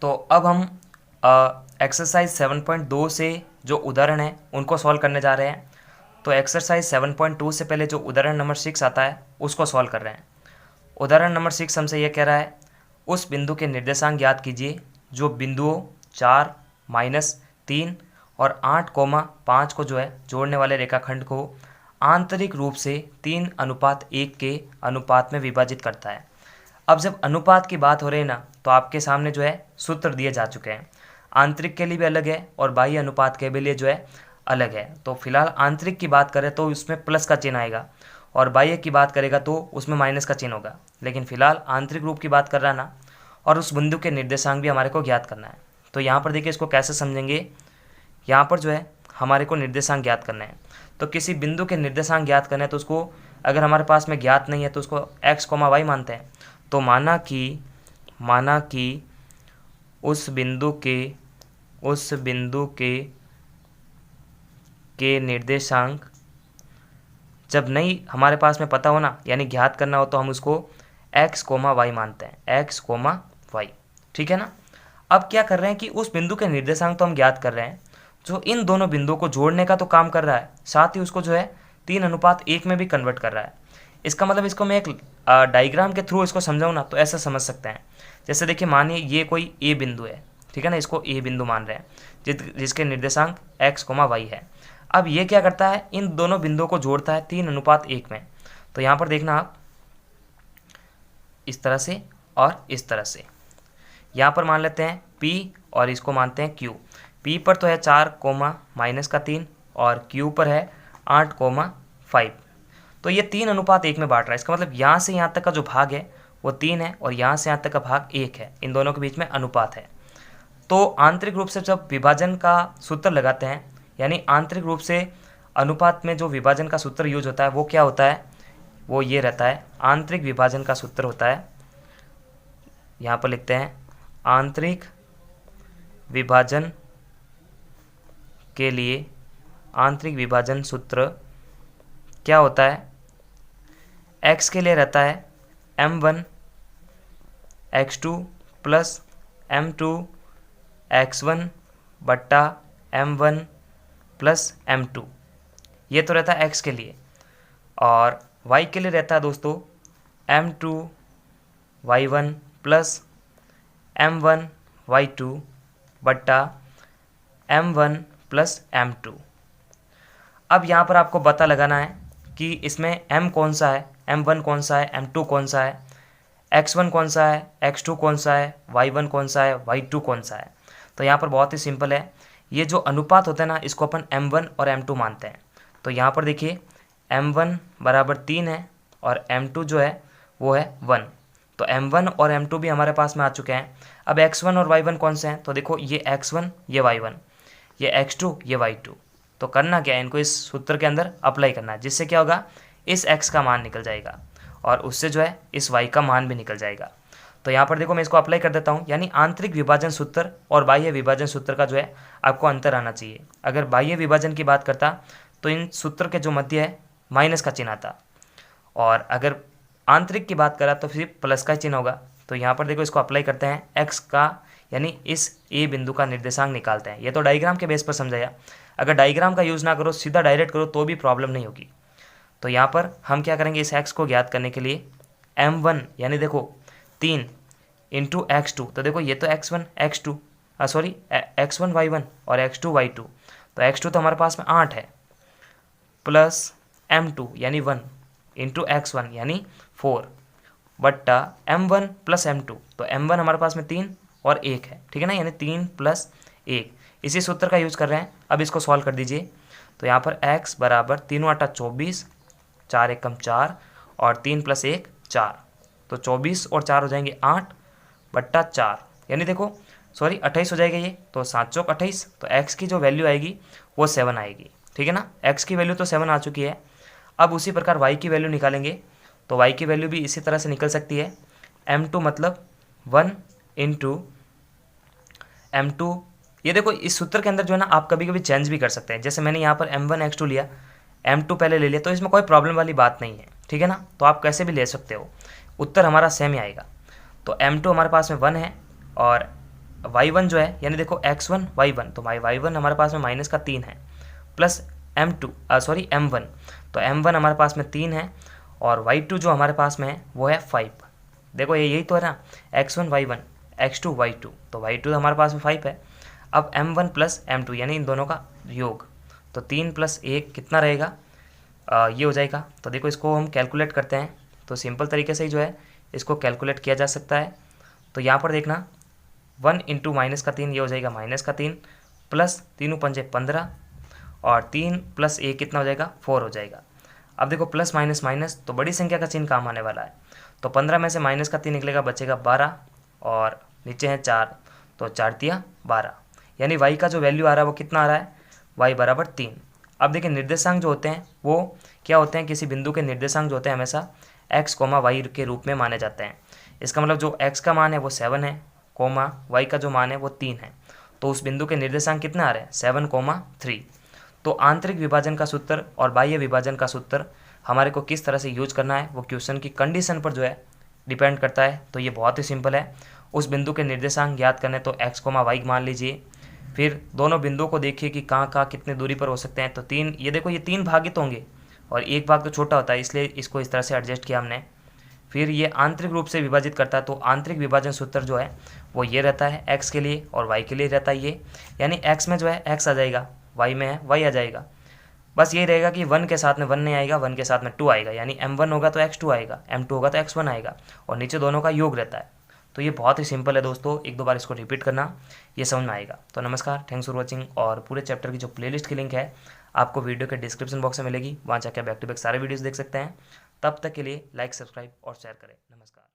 तो अब हम एक्सरसाइज 7.2 से जो उदाहरण है उनको सॉल्व करने जा रहे हैं। तो एक्सरसाइज 7.2 से पहले जो उदाहरण नंबर 6 आता है उसको सॉल्व कर रहे हैं। उदाहरण नंबर 6 हमसे ये कह रहा है, उस बिंदु के निर्देशांक ज्ञात कीजिए जो बिंदुओं 4, -3 और 8, 5 को जो है जोड़ने वाले रेखाखंड को आंतरिक रूप से 3:1 के अनुपात में विभाजित करता है। अब जब अनुपात की बात हो रही है ना, तो आपके सामने जो है सूत्र दिए जा चुके हैं। आंतरिक के लिए भी अलग है और बाह्य अनुपात के भी लिए जो है अलग है। तो फिलहाल आंतरिक की बात करें तो उसमें प्लस का चिन्ह आएगा और बाह्य की बात करेगा तो उसमें माइनस का चिन्ह होगा। लेकिन फिलहाल आंतरिक रूप की बात कर रहा है ना, और उस बिंदु के निर्देशांक भी हमारे को ज्ञात करना है। तो यहाँ पर देखिए इसको कैसे समझेंगे। यहाँ पर जो है हमारे को निर्देशांक ज्ञात करना है। तो किसी बिंदु के निर्देशांक ज्ञात करना है तो उसको अगर हमारे पास में ज्ञात नहीं है तो उसको x, y मानते हैं। तो माना कि उस बिंदु के निर्देशांक जब नहीं हमारे पास में पता हो ना, यानी ज्ञात करना हो, तो हम उसको x, y मानते हैं, x, y। ठीक है ना। अब क्या कर रहे हैं कि उस बिंदु के निर्देशांक तो हम ज्ञात कर रहे हैं, जो इन दोनों बिंदुओं को जोड़ने का तो काम कर रहा है, साथ ही उसको जो है 3:1 में भी कन्वर्ट कर रहा है। इसका मतलब इसको मैं एक डायग्राम के थ्रू इसको समझाऊँ ना, तो ऐसा समझ सकते हैं। जैसे देखिए, मानिए ये कोई ए बिंदु है, ठीक है ना, इसको ए बिंदु मान रहे हैं जिसके निर्देशांक x, y है। अब ये क्या करता है, इन दोनों बिंदुओं को जोड़ता है 3:1 में। तो यहाँ पर देखना आप, इस तरह से और इस तरह से। यहाँ पर मान लेते हैं P और इसको मानते हैं Q। P पर तो है 4, -3 और Q पर है 8, 5। तो ये 3:1 में बांट रहा है। इसका मतलब यहाँ से यहाँ तक का जो भाग है वो 3 है और यहाँ से यहाँ तक का भाग 1 है। इन दोनों के बीच में अनुपात है। तो आंतरिक रूप से जब विभाजन का सूत्र लगाते हैं, यानी आंतरिक रूप से अनुपात में जो विभाजन का सूत्र यूज होता है वो क्या होता है, वो ये रहता है, आंतरिक विभाजन का सूत्र होता है। यहाँ पर लिखते हैं, आंतरिक विभाजन के लिए आंतरिक विभाजन सूत्र क्या होता है, x के लिए रहता है m1 x2 plus m2 x1 बट्टा m1 प्लस m2। ये तो रहता है x के लिए। और y के लिए रहता है दोस्तों m2 y1 plus m1 y2 बट्टा m1 प्लस m2। अब यहाँ पर आपको पता लगाना है कि इसमें m कौन सा है, m1 कौन सा है, m2 कौन सा है, x1 कौन सा है, x2 कौन सा है, y1 कौन सा है, y2 कौन सा है। तो यहाँ पर बहुत ही सिंपल है, ये जो अनुपात होता है ना, इसको अपन m1 और m2 मानते हैं। तो यहाँ पर देखिए m1 बराबर 3 है और m2 जो है वो है 1। तो m1 और m2 भी हमारे पास में आ चुके हैं। अब x1 और y1 कौन से हैं, तो देखो ये x1 ये y1, ये x2 ये y2। तो करना क्या है, इनको इस सूत्र के अंदर अप्लाई करना है, जिससे क्या होगा, इस x का मान निकल जाएगा और उससे जो है इस y का मान भी निकल जाएगा। तो यहाँ पर देखो मैं इसको अप्लाई कर देता हूँ, यानी आंतरिक विभाजन सूत्र और बाह्य विभाजन सूत्र का जो है आपको अंतर आना चाहिए। अगर बाह्य विभाजन की बात करता तो इन सूत्र के जो मध्य है माइनस का चिन्ह आता, और अगर आंतरिक की बात करा तो फिर प्लस का चिन्ह होगा। तो यहाँ पर देखो इसको अप्लाई करते हैं, x का यानी इस ए बिंदु का निर्देशांक निकालते हैं। ये तो डायग्राम के बेस पर समझाया, अगर डायग्राम का यूज़ ना करो, सीधा डायरेक्ट करो तो भी प्रॉब्लम नहीं होगी। तो यहाँ पर हम क्या करेंगे, इस x को ज्ञात करने के लिए m1 यानी देखो 3 इंटू x2, तो देखो ये तो x1 x2 sorry x1 y1 और x2 y2, तो x2 तो हमारे पास में 8 है, प्लस m2 यानी 1 इंटू x1 यानी 4 बट्टा m1 प्लस m2, तो m1 हमारे पास में 3 और 1 है, ठीक है ना, यानी 3 प्लस 1। इसी सूत्र का यूज़ कर रहे हैं। अब इसको सॉल्व कर दीजिए। तो यहाँ पर x बराबर 3 × 8 24, 4 × 1 4 और 3 + 1 4, तो 24 और 4 हो जाएंगे 8 बट्टा 4, यानी देखो सॉरी 28 हो जाएगा ये, तो 7 चौक 28। तो x की जो वैल्यू आएगी वो 7 आएगी, ठीक है ना। x की वैल्यू तो 7 आ चुकी है। अब उसी प्रकार y की वैल्यू निकालेंगे, तो y की वैल्यू भी इसी तरह से निकल सकती है। m2 मतलब 1 इंटू m2, ये देखो इस सूत्र के अंदर जो है ना आप कभी कभी चेंज भी कर सकते हैं। जैसे मैंने यहाँ पर m1 x2 लिया, m2 पहले ले लिया, तो इसमें कोई प्रॉब्लम वाली बात नहीं है, ठीक है ना। तो आप कैसे भी ले सकते हो, उत्तर हमारा सेम ही आएगा। तो m2 हमारे पास में 1 है और y1 जो है यानी देखो x1 y1, तो y1 हमारे पास में माइनस का 3 है, प्लस m1, तो m1 हमारे पास में 3 है, और y2 जो हमारे पास में है वो है 5। देखो ये यही तो है ना, x1 y1 x2 y2, तो y2 हमारे पास में 5 है। अब m1 प्लस m2 यानी इन दोनों का योग, तो 3 प्लस 1 कितना रहेगा, ये हो जाएगा। तो देखो इसको हम कैलकुलेट करते हैं, तो सिंपल तरीके से ही जो है इसको कैलकुलेट किया जा सकता है। तो यहाँ पर देखना 1 इंटू माइनस का 3 ये हो जाएगा माइनस का 3, प्लस 3 पंजे 15, और 3 प्लस 1 कितना हो जाएगा 4 हो जाएगा। अब देखो प्लस माइनस माइनस, तो बड़ी संख्या का चिन्ह काम आने वाला है, तो 15 में से माइनस का 3 निकलेगा, बचेगा 12, और नीचे है 4, तो 4 तिया 12, यानी y का जो वैल्यू आ रहा है वो कितना आ रहा है, y बराबर 3। अब देखिए निर्देशांक जो होते हैं वो क्या होते हैं, किसी बिंदु के निर्देशांक जो होते हैं हमेशा x, y के रूप में माने जाते हैं। इसका मतलब जो x का मान है वो 7 है, y का जो मान है वो 3 है, तो उस बिंदु के निर्देशांक कितने आ रहे हैं 7, 3। तो आंतरिक विभाजन का सूत्र और बाह्य विभाजन का सूत्र हमारे को किस तरह से यूज करना है वो क्वेश्चन की कंडीशन पर जो है डिपेंड करता है। तो ये बहुत ही सिंपल है, उस बिंदु के निर्देशांक ज्ञात करने तो x, y मान लीजिए, फिर दोनों बिंदुओं को देखिए कि कहाँ कितने दूरी पर हो सकते हैं, तो 3, ये देखो ये 3 भागित होंगे और एक भाग तो छोटा होता है, इसलिए इसको इस तरह से एडजस्ट किया हमने। फिर ये आंतरिक रूप से विभाजित करता है, तो आंतरिक विभाजन सूत्र जो है वो ये रहता है x के लिए और y के लिए रहता है ये, यानी x में जो है x आ जाएगा, y में है y आ जाएगा। बस यही रहेगा कि 1 के साथ में 1 नहीं आएगा, 1 के साथ में 2 आएगा, यानी m1 होगा तो x2 आएगा, m2 होगा तो x1 आएगा, और नीचे दोनों का योग रहता है। तो ये बहुत ही सिंपल है दोस्तों, एक दो बार इसको रिपीट करना, ये समझ में आएगा। तो नमस्कार, थैंक्स फॉर वॉचिंग, और पूरे चैप्टर की जो प्लेलिस्ट की लिंक है आपको वीडियो के डिस्क्रिप्शन बॉक्स में मिलेगी, वहाँ जाकर बैक टू बैक सारे वीडियोस देख सकते हैं। तब तक के लिए लाइक, सब्सक्राइब और शेयर करें। नमस्कार।